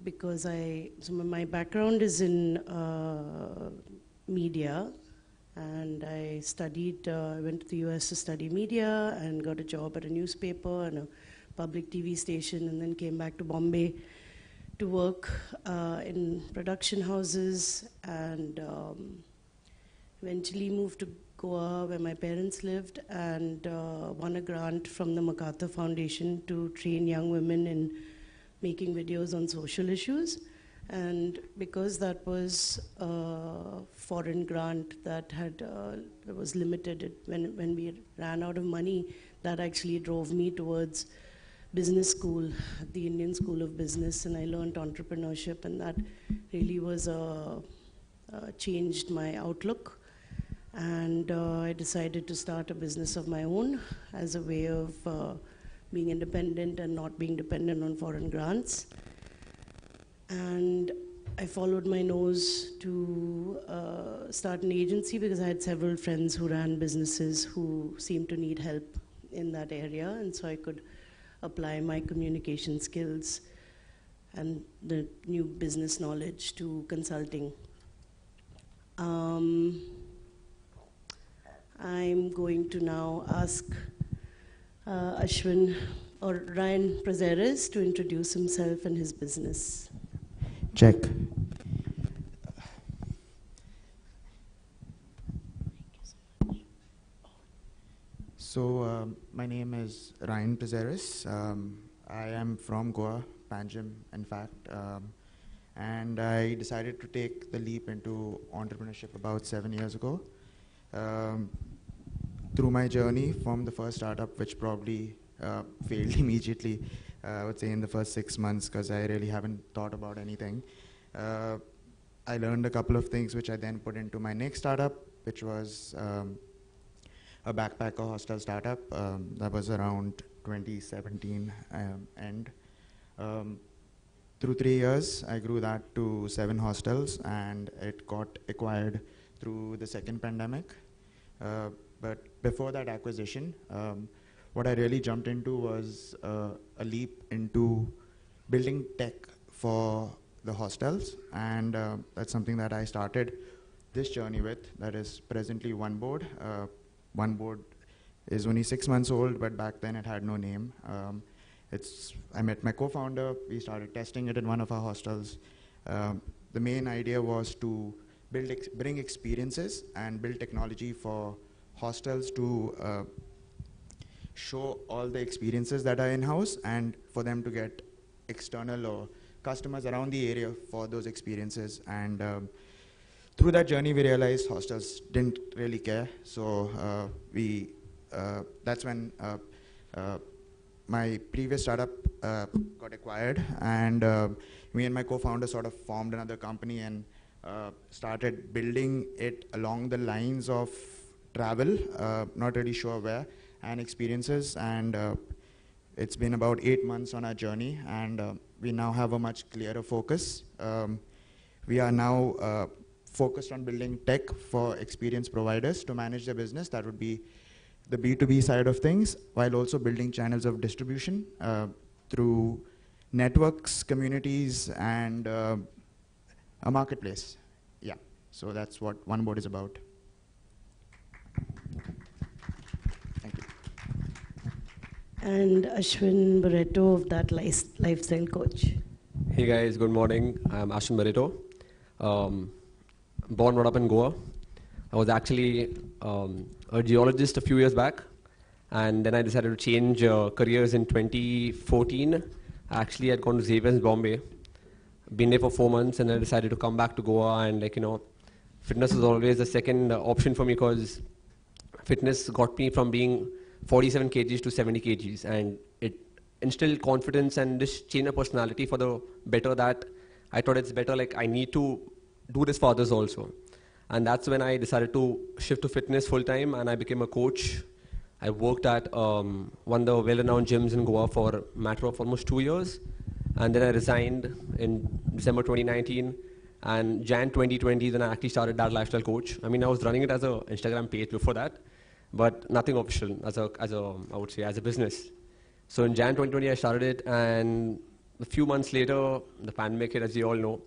Because so my background is in media, and I studied, went to the US to study media and got a job at a newspaper and a public TV station, and then came back to Bombay to work in production houses, and eventually moved to Goa where my parents lived, and won a grant from the MacArthur Foundation to train young women in making videos on social issues. And because that was a foreign grant that was limited, when we ran out of money, that actually drove me towards business school, the Indian School of Business, and I learned entrepreneurship, and that really was changed my outlook. And I decided to start a business of my own as a way of being independent and not being dependent on foreign grants. And I followed my nose to start an agency because I had several friends who ran businesses who seemed to need help in that area, and so I could apply my communication skills and the new business knowledge to consulting. I'm going to now ask Ashwin or Ryan Prazeres to introduce himself and his business. Check. So my name is Ryan Prazeres. I am from Goa, Panjim, in fact. And I decided to take the leap into entrepreneurship about 7 years ago. Through my journey from the first startup, which probably failed immediately, I would say in the first 6 months, because I really haven't thought about anything. I learned a couple of things which I then put into my next startup, which was a backpacker hostel startup. That was around 2017 end. Through 3 years, I grew that to 7 hostels, and it got acquired through the second pandemic. But before that acquisition, what I really jumped into was a leap into building tech for the hostels, and that's something that I started this journey with. That is presently OneBoard. OneBoard is only 6 months old, but back then it had no name. I met my co-founder. We started testing it in one of our hostels. The main idea was to bring experiences and build technology for hostels to show all the experiences that are in-house, and for them to get external or customers around the area for those experiences. And through that journey, we realized hostels didn't really care. So that's when my previous startup got acquired, and me and my co-founder sort of formed another company and started building it along the lines of travel, not really sure where, and experiences. And it's been about 8 months on our journey, and we now have a much clearer focus. We are now focused on building tech for experience providers to manage their business. That would be the B2B side of things, while also building channels of distribution through networks, communities, and a marketplace. Yeah, so that's what OneBoard is about. Thank you. And Ashwin Barreto of That Lifestyle Coach. Hey guys, good morning. I'm Ashwin Barreto. Born, brought up in Goa. I was actually a geologist a few years back, and then I decided to change careers in 2014. Actually, I'd gone to Xavier's in Bombay, been there for 4 months, and I decided to come back to Goa. And fitness was always the second option for me, because fitness got me from being 47 kgs to 70 kgs, and it instilled confidence and this change of personality for the better, that I thought it's better, I need to do this for others also. And that's when I decided to shift to fitness full time, and I became a coach. I worked at one of the well-renowned gyms in Goa for a matter of almost 2 years. And then I resigned in December 2019. And Jan 2020, then I actually started That Lifestyle Coach. I mean, I was running it as an Instagram page before that, but nothing official I would say, as a business. So in Jan 2020, I started it, and a few months later, the pandemic hit, as you all know.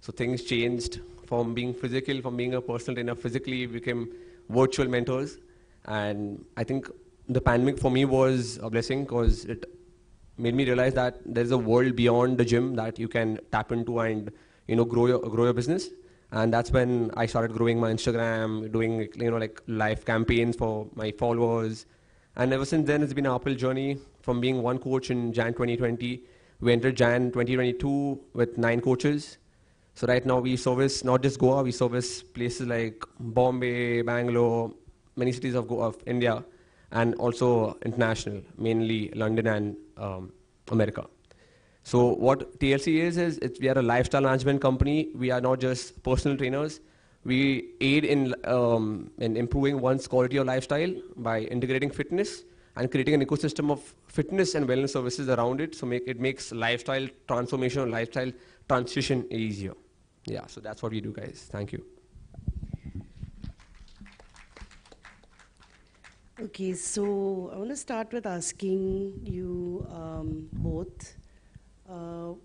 So things changed from being physical, from being a personal trainer physically, we became virtual mentors. And I think the pandemic for me was a blessing because it made me realize that there's a world beyond the gym that you can tap into and grow your business. And that's when I started growing my Instagram, doing like live campaigns for my followers. And ever since then, it's been an uphill journey from being one coach in Jan 2020. We entered Jan 2022 with 9 coaches. So right now we service not just Goa, we service places like Bombay, Bangalore, many cities of India, and also international, mainly London and America. So what TLC is we are a lifestyle management company. We are not just personal trainers. We aid in improving one's quality of lifestyle by integrating fitness and creating an ecosystem of fitness and wellness services around it. So it makes lifestyle transformation or lifestyle transition easier. Yeah, so that's what we do, guys. Thank you. Okay, so I want to start with asking you both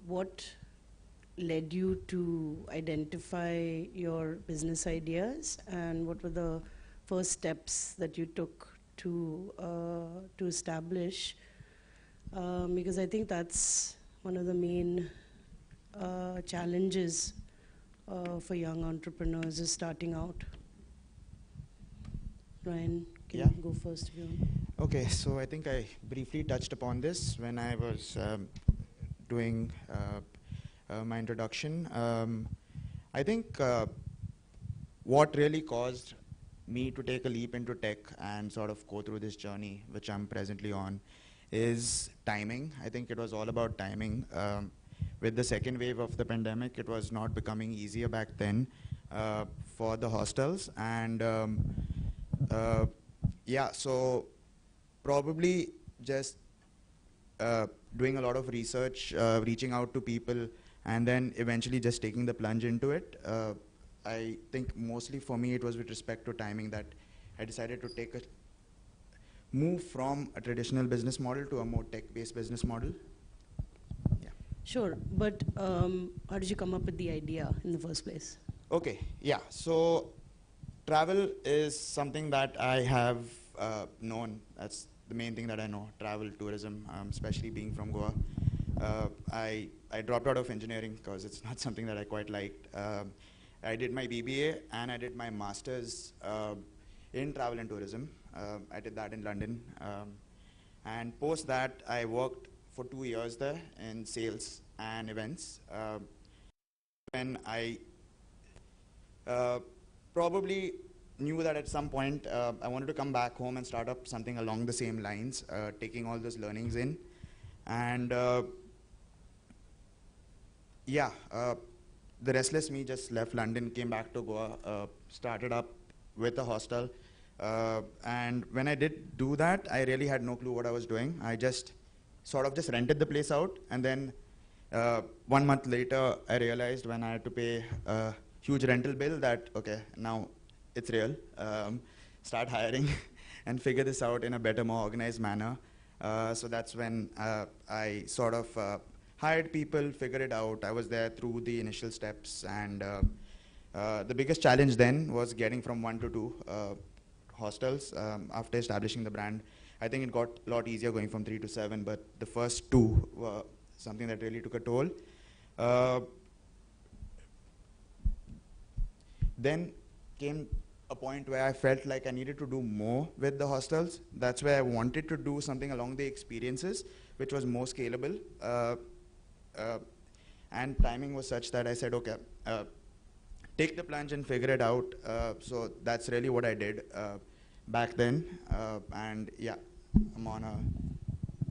what led you to identify your business ideas and what were the first steps that you took to establish, because I think that's one of the main challenges for young entrepreneurs is starting out. Ryan, can you go first if you want? Okay, so I think I briefly touched upon this when I was doing my introduction. I think what really caused me to take a leap into tech and sort of go through this journey, which I'm presently on, is timing. I think it was all about timing. With the second wave of the pandemic, it was not becoming easier back then for the hostels. And yeah, so probably just doing a lot of research, reaching out to people, and then eventually just taking the plunge into it. I think mostly for me it was with respect to timing that I decided to take a move from a traditional business model to a more tech-based business model. Yeah. Sure, but how did you come up with the idea in the first place? Okay, yeah, so travel is something that I have known. That's the main thing that I know, travel, tourism, especially being from Goa. I dropped out of engineering because it's not something that I quite liked. I did my BBA and I did my master's in travel and tourism. I did that in London. And post that, I worked for 2 years there in sales and events. When I probably knew that at some point I wanted to come back home and start up something along the same lines, taking all those learnings in. And yeah, the restless me just left London, came back to Goa, started up with a hostel. And when I did do that, I really had no clue what I was doing. I just sort of just rented the place out. And then 1 month later, I realized when I had to pay a huge rental bill that, okay, now it's real. Start hiring and figure this out in a better, more organized manner. So that's when I sort of hired people, figured it out. I was there through the initial steps. And the biggest challenge then was getting from 1 to 2 hostels after establishing the brand. I think it got a lot easier going from 3 to 7, but the first 2 were something that really took a toll. Then came a point where I felt like I needed to do more with the hostels. That's where I wanted to do something along the experiences, which was more scalable. And timing was such that I said, okay, take the plunge and figure it out. So that's really what I did back then. And yeah, I'm on a...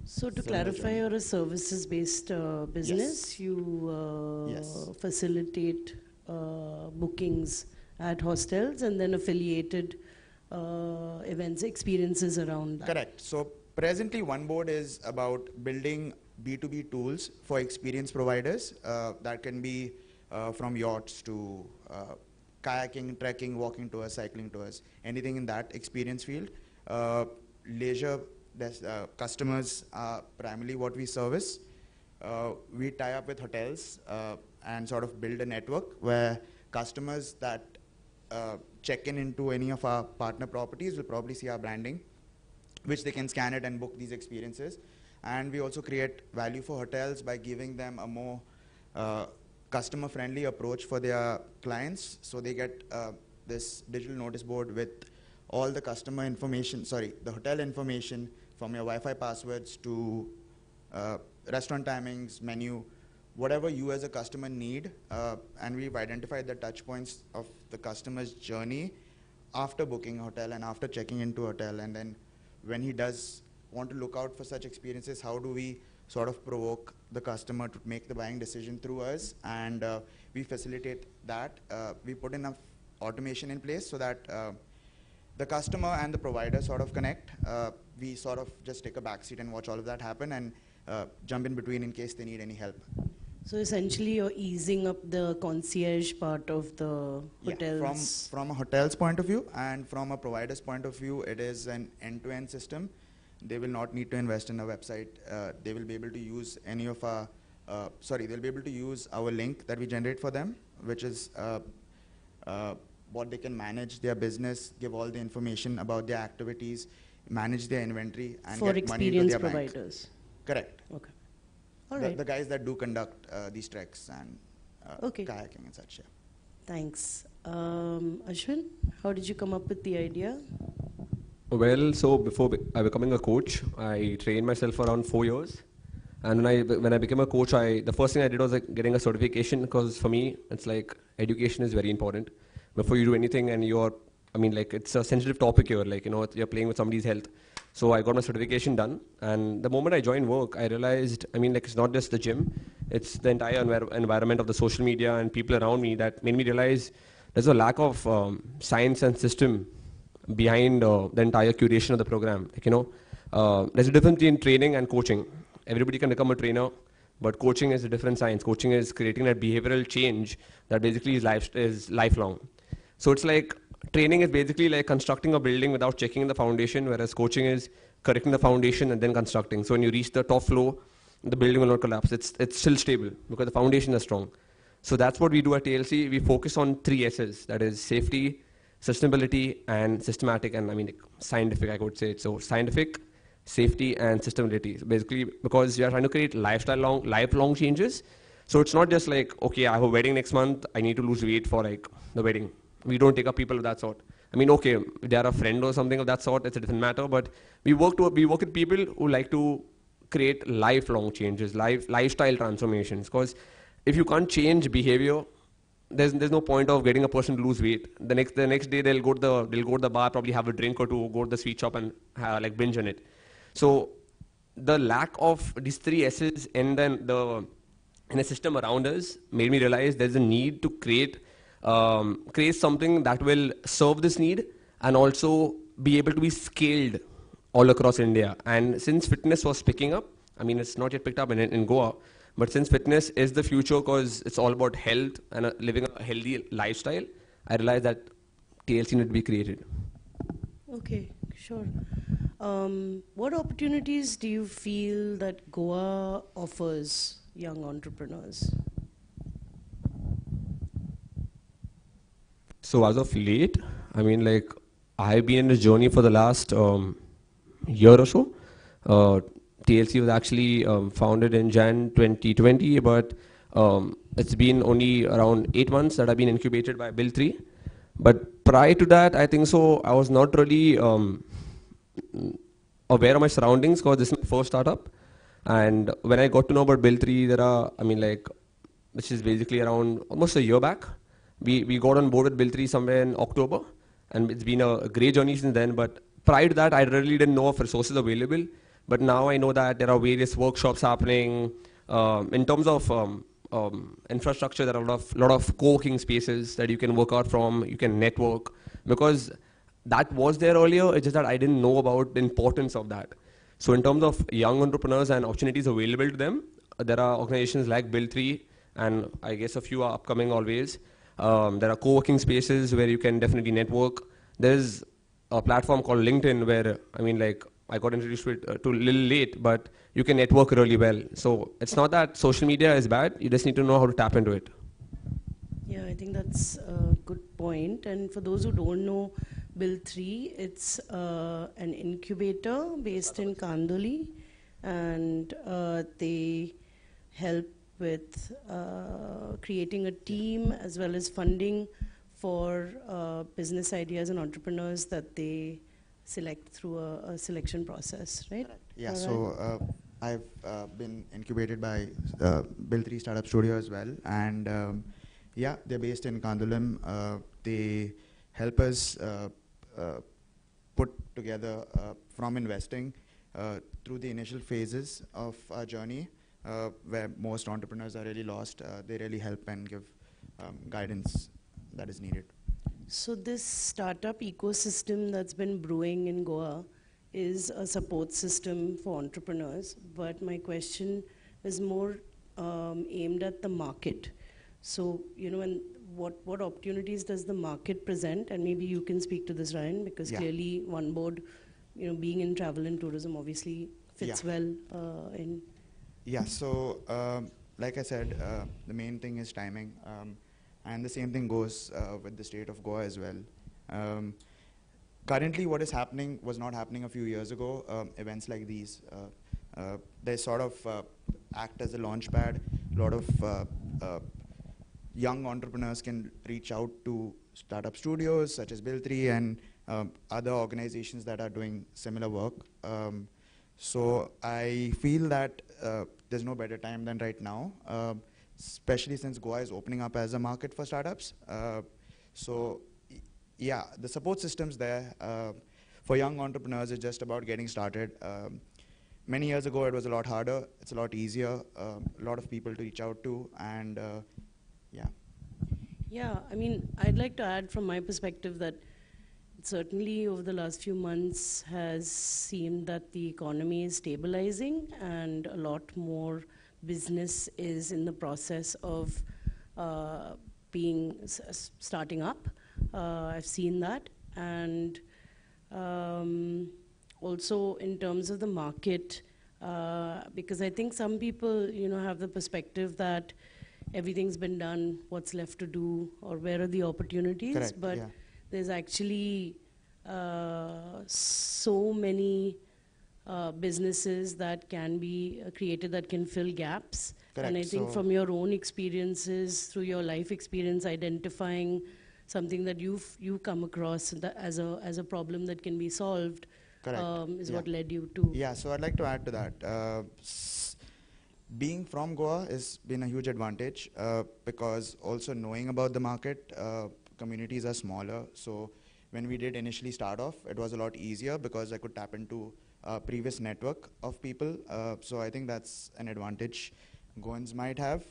So to clarify, you're a services-based business. Yes. You Yes. facilitate bookings at hostels and then affiliated events, experiences around that. Correct. So presently, OneBoard is about building B2B tools for experience providers. That can be from yachts to kayaking, trekking, walking tours, cycling tours, anything in that experience field. Leisure customers are primarily what we service. we tie up with hotels and sort of build a network where customers that check in into any of our partner properties will probably see our branding, which they can scan it and book these experiences. And we also create value for hotels by giving them a more customer-friendly approach for their clients. So they get this digital notice board with all the customer information, the hotel information, from your Wi-Fi passwords to restaurant timings, menu, whatever you as a customer need. And we've identified the touch points of the customer's journey after booking a hotel and after checking into a hotel. And then when he does want to look out for such experiences, how do we sort of provoke the customer to make the buying decision through us? And we facilitate that. We put enough automation in place so that the customer and the provider sort of connect. We sort of just take a backseat and watch all of that happen and jump in between in case they need any help. So essentially you're easing up the concierge part of the hotels. From a hotel's point of view and from a provider's point of view, it is an end-to-end system. They will not need to invest in a website. They will be able to use any of our, they'll be able to use our link that we generate for them, which is what they can manage their business, give all the information about their activities, manage their inventory, and for get money into their providers. Bank. Correct. Okay. All right. The guys that do conduct these treks and kayaking and such. Yeah. Thanks. Ashwin, how did you come up with the idea? Well, so before becoming a coach, I trained myself for around 4 years. And when I became a coach, the first thing I did was getting a certification, because for me, it's like education is very important. Before you do anything, and it's a sensitive topic here, you're playing with somebody's health. So I got my certification done. And the moment I joined work, I realized, it's not just the gym, it's the entire environment of the social media and people around me that made me realize there's a lack of science and system behind the entire curation of the program. There's a difference between training and coaching. Everybody can become a trainer, but coaching is a different science. Coaching is creating that behavioral change that basically is lifelong. So it's like training is basically like constructing a building without checking the foundation, whereas coaching is correcting the foundation and then constructing. So when you reach the top floor, the building will not collapse. It's still stable because the foundation is strong. So that's what we do at TLC. We focus on 3 S's, that is safety, sustainability, and systematic, and scientific, I would say. So scientific, safety, and sustainability. So basically, because we are trying to create lifelong changes. So it's not just like, okay, I have a wedding next month, I need to lose weight for the wedding. We don't take up people of that sort. Okay, if they are a friend or something of that sort, it's a different matter, but we work with people who like to create lifelong changes, lifestyle transformations. Because if you can't change behavior, there's no point of getting a person to lose weight. The next day they'll go to the bar, probably have a drink or two, go to the sweet shop and binge on it. So the lack of these 3 S's in a system around us made me realize there's a need to create something that will serve this need and also be able to be scaled all across India. And since fitness was picking up, it's not yet picked up in Goa, but since fitness is the future because it's all about health and living a healthy lifestyle, I realized that TLC need to be created. Okay, sure. What opportunities do you feel that Goa offers young entrepreneurs? So as of late, I've been in a journey for the last year or so. TLC was actually founded in Jan 2020, but it's been only around 8 months that I've been incubated by Build3. But prior to that, I think so, I was not really aware of my surroundings because this is my first startup. And when I got to know about Build3, which is basically around almost a year back, we got on board with Build3 somewhere in October, and it's been a great journey since then. But prior to that, I really didn't know of resources available. But now I know that there are various workshops happening. In terms of infrastructure, there are a lot of co-working spaces that you can work out from, you can network, because that was there earlier, it's just that I didn't know about the importance of that. So in terms of young entrepreneurs and opportunities available to them, there are organizations like Build3, and I guess a few are upcoming always. There are co-working spaces where you can definitely network. There's a platform called LinkedIn where, I got introduced to it too little late, but you can network really well. So it's not that social media is bad. You just need to know how to tap into it. Yeah, I think that's a good point. And for those who don't know, Build3, it's an incubator based in Kandoli, and they help with creating a team as well as funding for business ideas and entrepreneurs that they select through a selection process, right? Yeah, All so I've been incubated by Build3 Startup Studio as well, and yeah, they're based in Kandulam. They help us put together from investing through the initial phases of our journey, where most entrepreneurs are really lost. They really help and give guidance that is needed. So this startup ecosystem that's been brewing in Goa is a support system for entrepreneurs, but my question is more aimed at the market. So, and what opportunities does the market present? And maybe you can speak to this, Ryan, because clearly One Board, being in travel and tourism obviously fits well in. Yeah, so like I said, the main thing is timing. And the same thing goes with the state of Goa as well. Currently, what is happening was not happening a few years ago. Events like these, they sort of act as a launchpad. A lot of young entrepreneurs can reach out to startup studios such as Build3 and other organizations that are doing similar work. So I feel that there's no better time than right now. Especially since Goa is opening up as a market for startups. So yeah, the support system's there. For young entrepreneurs, it's just about getting started. Many years ago, it was a lot harder. It's a lot easier. A lot of people to reach out to, and yeah. Yeah, I mean, I'd like to add from my perspective that certainly over the last few months has seemed that the economy is stabilizing and a lot more business is in the process of starting up. I've seen that, and also in terms of the market, because I think some people, have the perspective that everything's been done, what's left to do, or where are the opportunities? Correct, but yeah. there's actually so many businesses that can be created that can fill gaps. Correct. And I think So from your own experiences, through your life experience, identifying something that you've come across as a problem that can be solved, is what led you to. Yeah, so I'd like to add to that. Being from Goa has been a huge advantage because also knowing about the market, communities are smaller. So when we did initially start off, it was a lot easier because I could tap into a previous network of people. So I think that's an advantage Goans might have.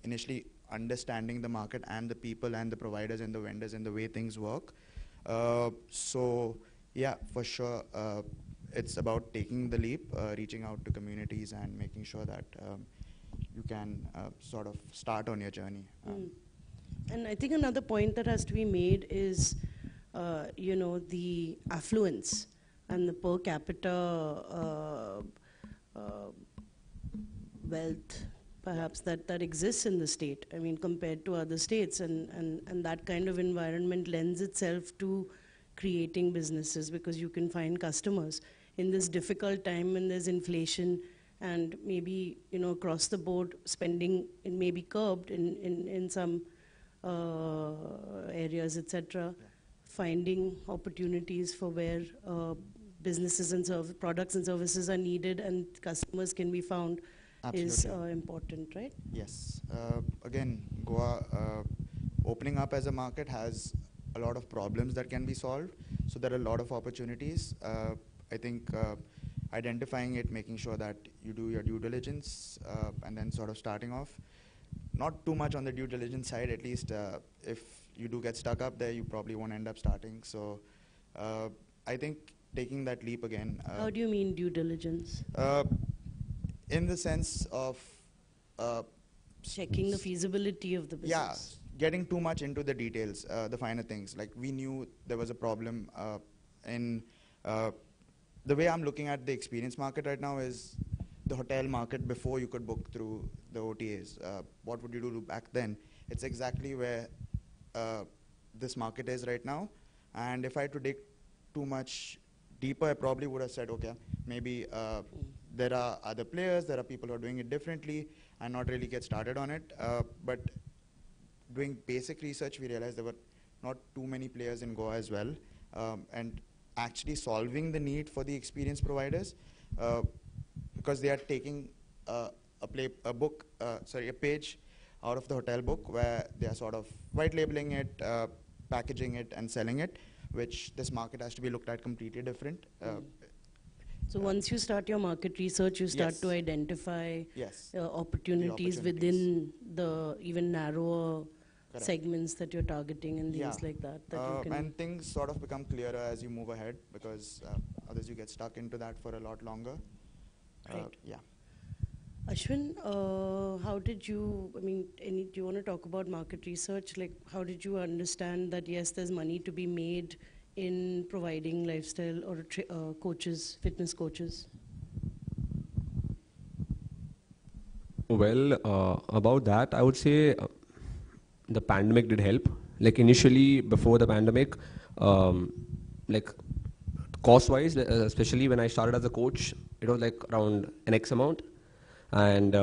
Initially understanding the market and the people and the providers and the vendors and the way things work. So yeah, for sure, it's about taking the leap, reaching out to communities and making sure that you can sort of start on your journey. And I think another point that has to be made is, the affluence and the per capita wealth, perhaps, that exists in the state. I mean, compared to other states, and that kind of environment lends itself to creating businesses because you can find customers in this difficult time when there's inflation and maybe across the board spending may be curbed in some areas, etc. Finding opportunities for where businesses and products and services are needed and customers can be found. Absolutely. Is important, right? Yes. Again, Goa opening up as a market has a lot of problems that can be solved. So there are a lot of opportunities. I think identifying it, making sure that you do your due diligence, and then sort of starting off. Not too much on the due diligence side, at least if you do get stuck up there, you probably won't end up starting. So I think taking that leap again. How do you mean due diligence? In the sense of checking the feasibility of the business. Yeah, getting too much into the details, the finer things. Like we knew there was a problem in the way I'm looking at the experience market right now is the hotel market before you could book through the OTAs. What would you do back then? It's exactly where this market is right now. And if I had to dig too much deeper, I probably would have said, okay, maybe there are other players, there are people who are doing it differently, and not really get started on it. But doing basic research, we realized there were not too many players in Goa as well. And actually solving the need for the experience providers, because they are taking a page out of the hotel book where they are sort of white labeling it, packaging it, and selling it, which this market has to be looked at completely different. So once you start your market research, you start Yes. to identify Yes. opportunities within the even narrower Correct. segments that you're targeting and things like that. You can And things sort of become clearer as you move ahead, because others you get stuck into that for a lot longer. Right. Yeah. Ashwin, how did you, do you want to talk about market research? Like, how did you understand that, yes, there's money to be made in providing lifestyle or coaches, fitness coaches? Well, about that, I would say the pandemic did help. Like initially, before the pandemic, like cost-wise, especially when I started as a coach, it was like around an X amount. And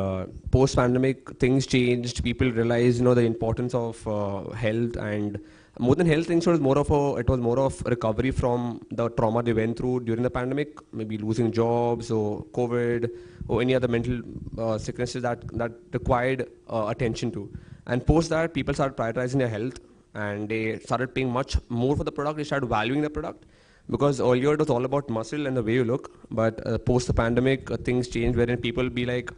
post-pandemic, things changed. People realized, the importance of health, and more than health, things was more of recovery from the trauma they went through during the pandemic, maybe losing jobs or COVID or any other mental sicknesses that required attention to. And post that, people started prioritizing their health, and they started paying much more for the product. They started valuing the product. Because earlier it was all about muscle and the way you look, but post the pandemic, things changed wherein people be like,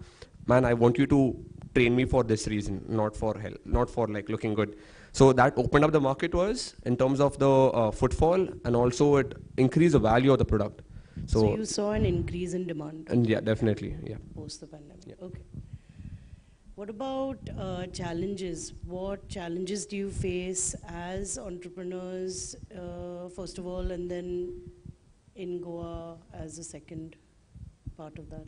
man, I want you to train me for this reason, not for health, not for like looking good. So that opened up the market to us in terms of the footfall, and also it increased the value of the product. So you saw an increase in demand? And yeah, definitely, yeah. Post the pandemic, Yeah. okay. What about challenges? What challenges do you face as entrepreneurs, first of all, and then in Goa as a second part of that?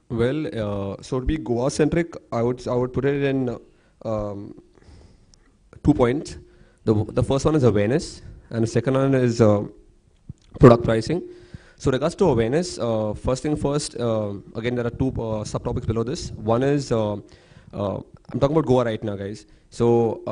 Well, so to be Goa-centric, I would put it in 2 points. The first one is awareness, and the second one is product pricing. So regards to awareness, first thing first, again there are two subtopics below this. One is, I'm talking about Goa right now, guys. So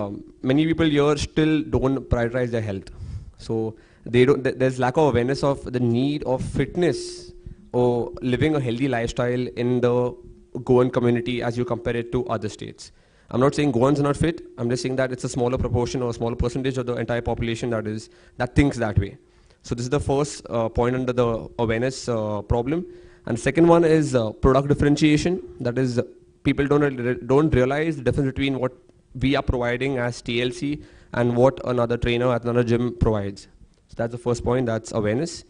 many people here still don't prioritize their health. So there's lack of awareness of the need of fitness or living a healthy lifestyle in the Goan community as you compare it to other states. I'm not saying Goans are not fit. I'm just saying that it's a smaller proportion or a smaller percentage of the entire population that thinks that way. So this is the first point under the awareness problem. And second one is product differentiation. That is, people don't realize the difference between what we are providing as TLC and what another trainer at another gym provides. So that's the first point, that's awareness.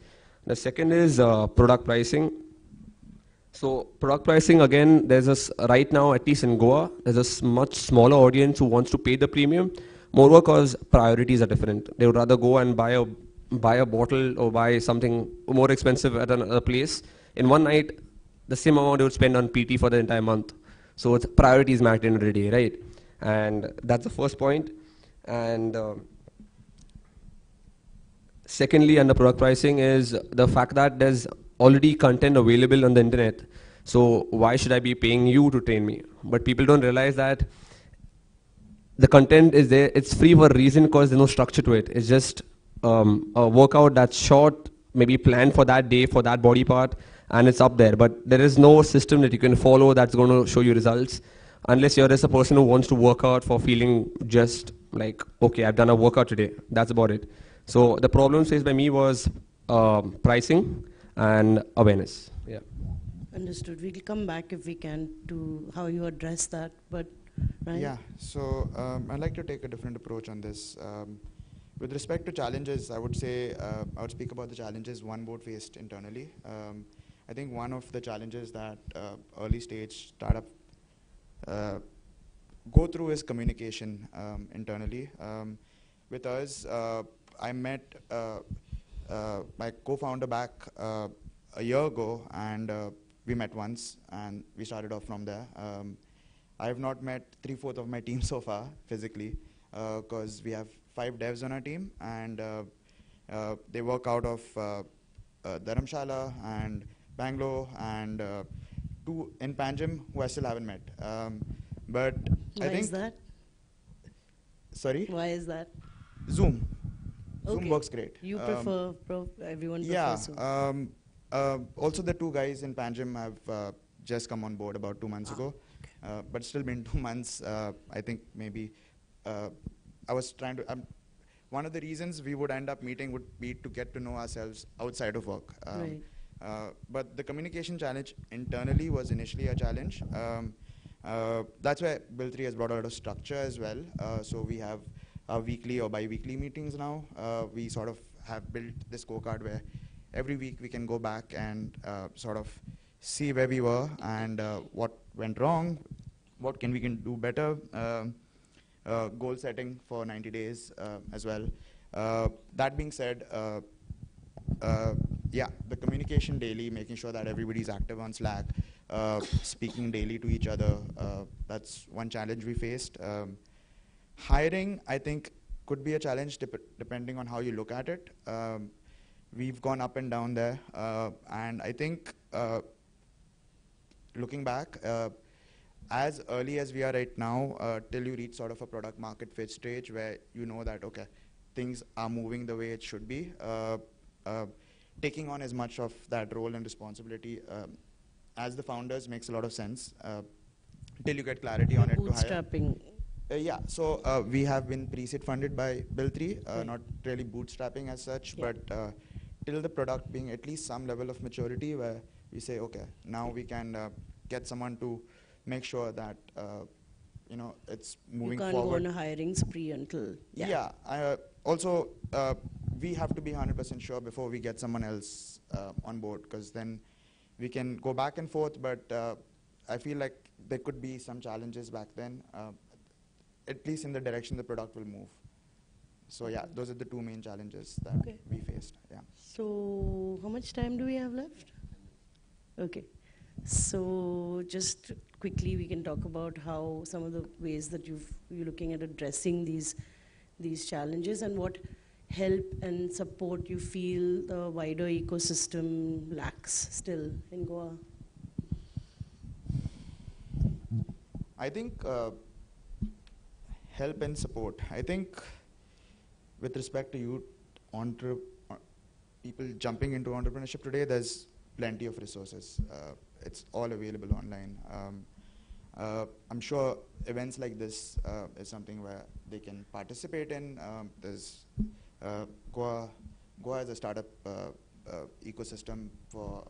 The second is product pricing. So product pricing, again, right now, at least in Goa, there's a much smaller audience who wants to pay the premium, more because priorities are different. They would rather go and buy a bottle or buy something more expensive at another place. In one night, the same amount they would spend on PT for the entire month. So it's priorities matter every day, right? And that's the first point. And secondly, under product pricing is the fact that there's already content available on the internet. So why should I be paying you to train me? But people don't realize that the content is there. It's free for a reason because there's no structure to it. It's just a workout that's short, maybe planned for that day, for that body part, and it's up there. But there is no system that you can follow that's going to show you results, unless you're just a person who wants to work out for feeling just like, okay, I've done a workout today. That's about it. So the problem faced by me was pricing and awareness. Yeah. Understood. We'll come back if we can to how you address that, but right? Yeah, so I'd like to take a different approach on this. With respect to challenges, I would say, I would speak about the challenges one board faced internally. I think one of the challenges that early stage startup go through is communication internally. With us, I met my co-founder back a year ago, and we met once, and we started off from there. I have not met 3/4 of my team so far physically, because we have 5 devs on our team, and they work out of Dharamshala and Bangalore, and 2 in Panjim who I still haven't met. But Why I think is that? Sorry? Why is that? Zoom. Okay. Zoom works great. You prefer, everyone Yeah. prefers Zoom. Also, the 2 guys in Panjim have just come on board about 2 months ago. But still been 2 months. I think maybe I was trying to. One of the reasons we would end up meeting would be to get to know ourselves outside of work. Right. But the communication challenge internally was initially a challenge. That's why Build3 has brought a lot of structure as well. So we have our weekly or bi-weekly meetings now. We sort of have built this scorecard where every week we can go back and sort of see where we were and what went wrong, what we can do better, goal setting for 90 days as well. That being said, yeah, the communication daily, making sure that everybody's active on Slack, speaking daily to each other, that's one challenge we faced. Hiring, I think, could be a challenge depending on how you look at it. We've gone up and down there, and I think looking back, as early as we are right now, till you reach sort of a product market fit stage where you know that, okay, things are moving the way it should be, taking on as much of that role and responsibility as the founders makes a lot of sense. Till you get clarity on it to hire. Bootstrapping. Yeah, so we have been pre-seed funded by Build3, not really bootstrapping as such, but till the product being at least some level of maturity where we say, okay, now we can get someone to make sure that you know, it's moving forward. You can't go on a hiring spree until. Yeah. Also, we have to be 100% sure before we get someone else on board, because then we can go back and forth. But I feel like there could be some challenges back then, at least in the direction the product will move. So yeah, those are the 2 main challenges that we faced. Yeah. So how much time do we have left? Okay. So just quickly, we can talk about how some of the ways that you're looking at addressing these challenges, and what help and support you feel the wider ecosystem lacks still in Goa. I think help and support. I think with respect to youth, people jumping into entrepreneurship today, there's plenty of resources. It's all available online. I'm sure events like this is something where they can participate in. There's Goa has a startup ecosystem for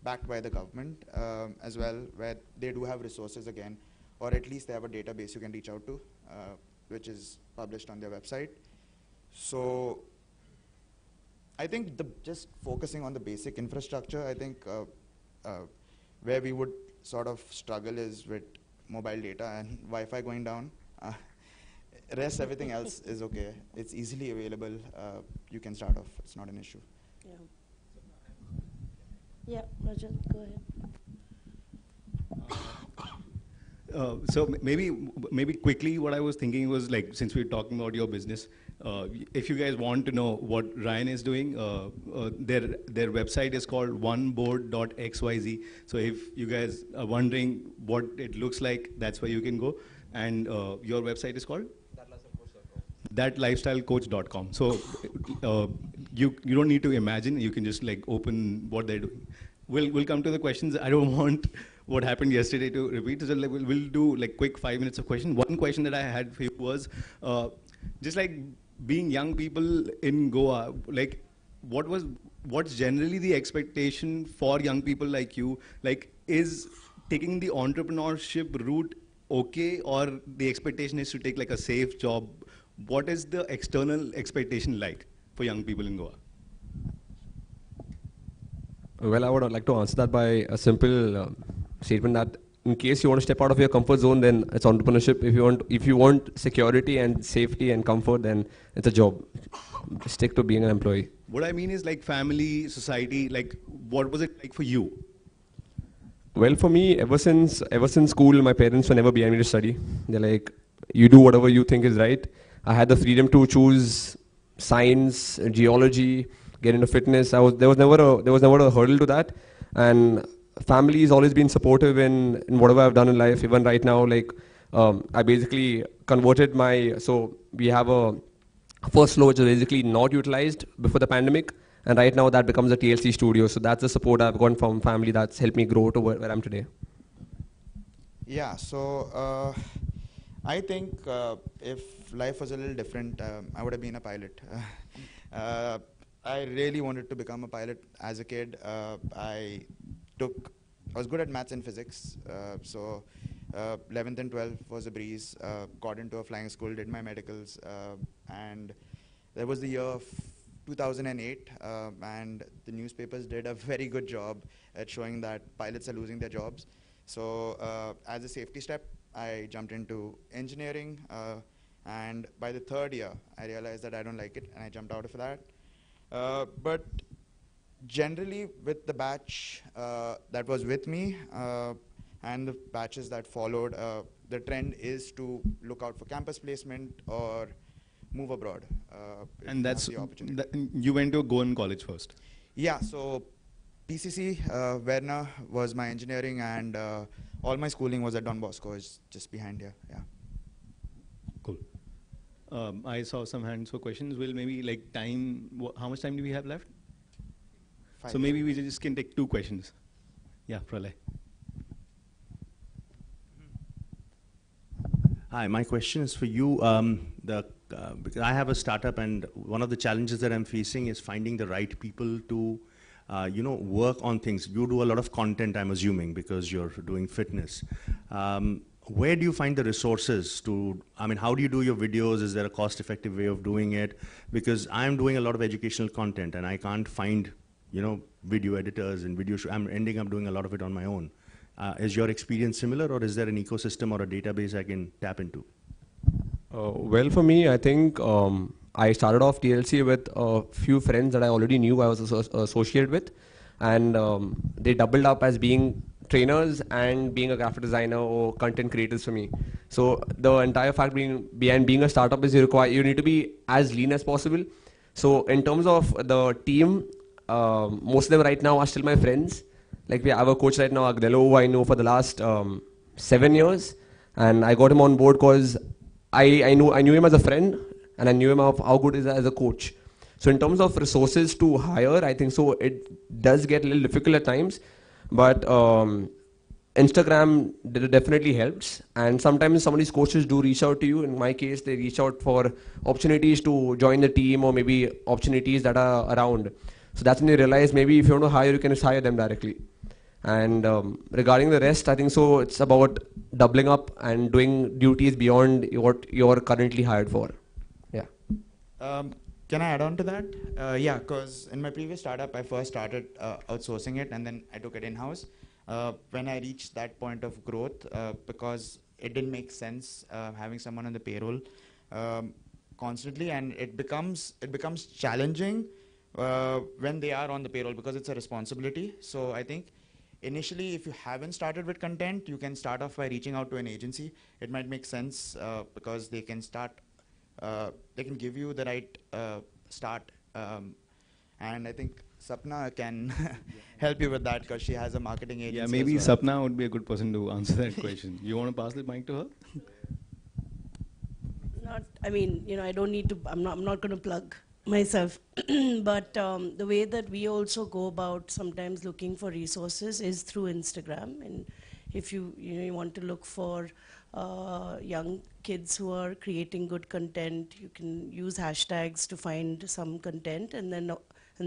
backed by the government as well, where they do have resources again, or at least they have a database you can reach out to, which is published on their website. So I think just focusing on the basic infrastructure, I think where we would sort of struggle is with mobile data and Wi-Fi going down. Rest, everything else is okay. It's easily available. You can start off. It's not an issue. Yeah, Rajat, go ahead. So maybe quickly, what I was thinking was, like, since we're talking about your business, if you guys want to know what Ryan is doing, their website is called oneboard.xyz. So if you guys are wondering what it looks like, that's where you can go. And your website is called? Thatlifestylecoach.com. So you don't need to imagine. You can just like open what they're doing. We'll come to the questions. I don't want what happened yesterday to repeat. So we'll do like quick 5 minutes of questions. One question that I had for you was just like being young people in Goa, like what's generally the expectation for young people like you? Like, is taking the entrepreneurship route okay, or the expectation is to take like a safe job? What is the external expectation like for young people in Goa? Well, I would like to answer that by a simple statement that in case you want to step out of your comfort zone, then it's entrepreneurship. If you want security and safety and comfort, then it's a job. Stick to being an employee. What I mean is like family, society, like what was it like for you? Well, for me, ever since school, my parents were never behind me to study. They're like, you do whatever you think is right. I had the freedom to choose science, geology, get into fitness. There was never a hurdle to that, and family has always been supportive in whatever I've done in life. Even right now, like I basically converted so we have a first floor which is basically not utilized before the pandemic, and right now that becomes a TLC studio. So that's the support I've gotten from family that's helped me grow to where I'm today. Yeah, so I think if life was a little different, I would have been a pilot. I really wanted to become a pilot as a kid. I was good at maths and physics, so 11th and 12th was a breeze. Got into a flying school, did my medicals, and there was the year of 2008, and the newspapers did a very good job at showing that pilots are losing their jobs. So as a safety step, I jumped into engineering, and by the third year, I realized that I don't like it, and I jumped out of that. But generally, with the batch that was with me and the batches that followed, the trend is to look out for campus placement or move abroad. And that's the opportunity. you went to Goan College first. Yeah, so PCC, Werner was my engineering, and all my schooling was at Don Bosco, is just behind here. Yeah. Cool. I saw some hands for questions. Will maybe like time, how much time do we have left? 5 So maybe we just can take 2 questions. Yeah, Pralay. Hi, my question is for you. Because I have a startup, and one of the challenges that I'm facing is finding the right people to, work on things. You do a lot of content, I'm assuming, because you're doing fitness. Where do you find the resources to, how do you do your videos? Is there a cost-effective way of doing it? Because I'm doing a lot of educational content, and I can't find, video editors and I'm ending up doing a lot of it on my own. Is your experience similar, or is there an ecosystem or a database I can tap into? Well, for me, I think I started off TLC with a few friends that I already knew I was associated with, and they doubled up as being trainers and being a graphic designer or content creators for me. So the entire fact behind being a startup is you need to be as lean as possible. So in terms of the team, most of them right now are still my friends. Like we have a coach right now, Agdelo, who I know for the last 7 years, and I got him on board because I knew him as a friend, and I knew him of how good he is as a coach. So in terms of resources to hire, I think so it does get a little difficult at times, but Instagram definitely helps, and sometimes some of these coaches do reach out to you. In my case, they reach out for opportunities to join the team or maybe opportunities that are around. So that's when you realize maybe if you want to hire, you can just hire them directly. And regarding the rest, I think so it's about doubling up and doing duties beyond what you're currently hired for. Yeah. Can I add on to that? Yeah, because in my previous startup, I first started outsourcing it, and then I took it in-house. When I reached that point of growth, because it didn't make sense having someone on the payroll constantly, and it becomes challenging when they are on the payroll because it's a responsibility. So I think initially, if you haven't started with content, you can start off by reaching out to an agency. It might make sense because they can give you the right start. And I think Sapna can help you with that because she has a marketing agency. Yeah, maybe as well. Sapna would be a good person to answer that question. You want to pass the mic to her? I don't need to, I'm not going to plug myself, but the way that we also go about sometimes looking for resources is through Instagram. And if you want to look for young kids who are creating good content, you can use hashtags to find some content, and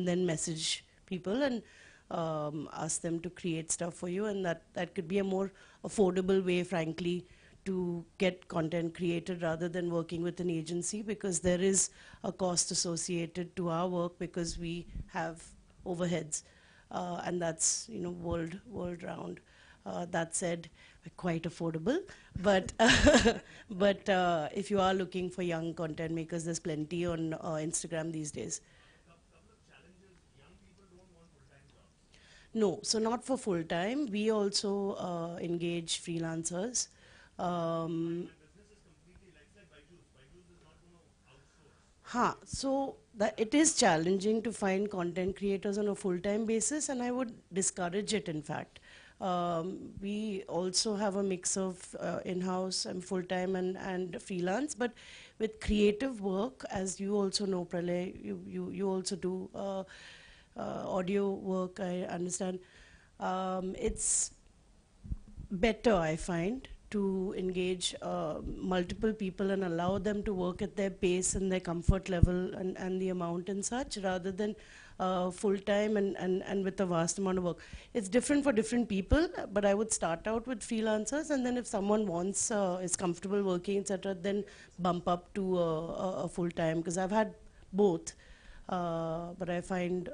then message people and ask them to create stuff for you, and that could be a more affordable way, frankly, to get content created rather than working with an agency, because there is a cost associated to our work because we have overheads, and that's world round. That said, quite affordable. But but if you are looking for young content makers, there's plenty on Instagram these days. No, so not for full time. We also engage freelancers. So that it is challenging to find content creators on a full-time basis, and I would discourage it, in fact. We also have a mix of in-house and full-time and freelance, but with creative work, as you also know, Pralay, you also do audio work, I understand. It's better, I find, to engage multiple people and allow them to work at their pace and their comfort level and the amount and such, rather than full-time and with a vast amount of work. It's different for different people, but I would start out with freelancers, and then if someone wants, is comfortable working, etc., then bump up to a full-time, because I've had both. But I find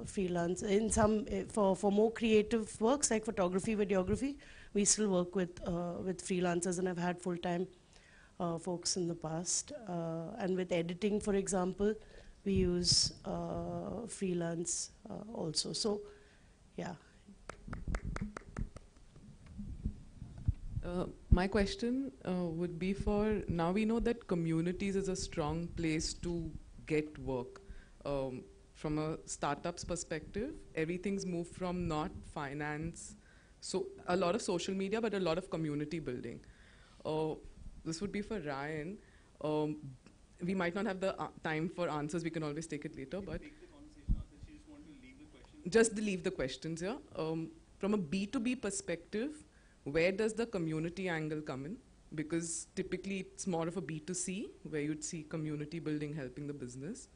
freelance in some for more creative works like photography, videography, we still work with freelancers, and I've had full-time folks in the past. And with editing, for example, we use freelance also. So, yeah. My question would be for, now we know that communities is a strong place to get work. From a startup's perspective, everything's moved from not finance, so a lot of social media, but a lot of community building. This would be for Ryan. We might not have the time for answers, we can always take it later, but Take the conversation after. She just want to leave the question. just leave the questions here. From a B2B perspective, where does the community angle come in? Because typically it's more of a B2C, where you'd see community building helping the business.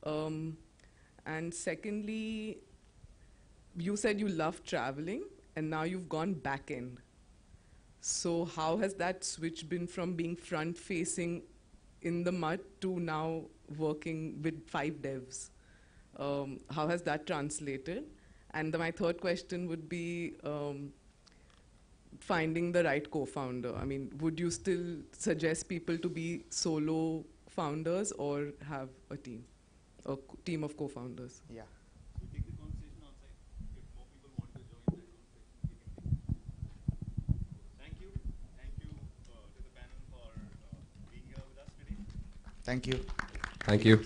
And secondly, you said you love traveling, and now you've gone back end. So how has that switch been from being front-facing in the mud to now working with 5 devs? How has that translated? And my third question would be, finding the right co-founder. I mean, would you still suggest people to be solo founders or have a team of co-founders? Yeah. We'll take the conversation outside. If more people want to join that conversation, we can take it. Thank you. Thank you to the panel for being here with us today. Thank you. Thank you.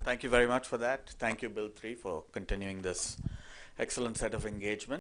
Thank you very much for that. Thank you, Build3, for continuing this excellent set of engagement.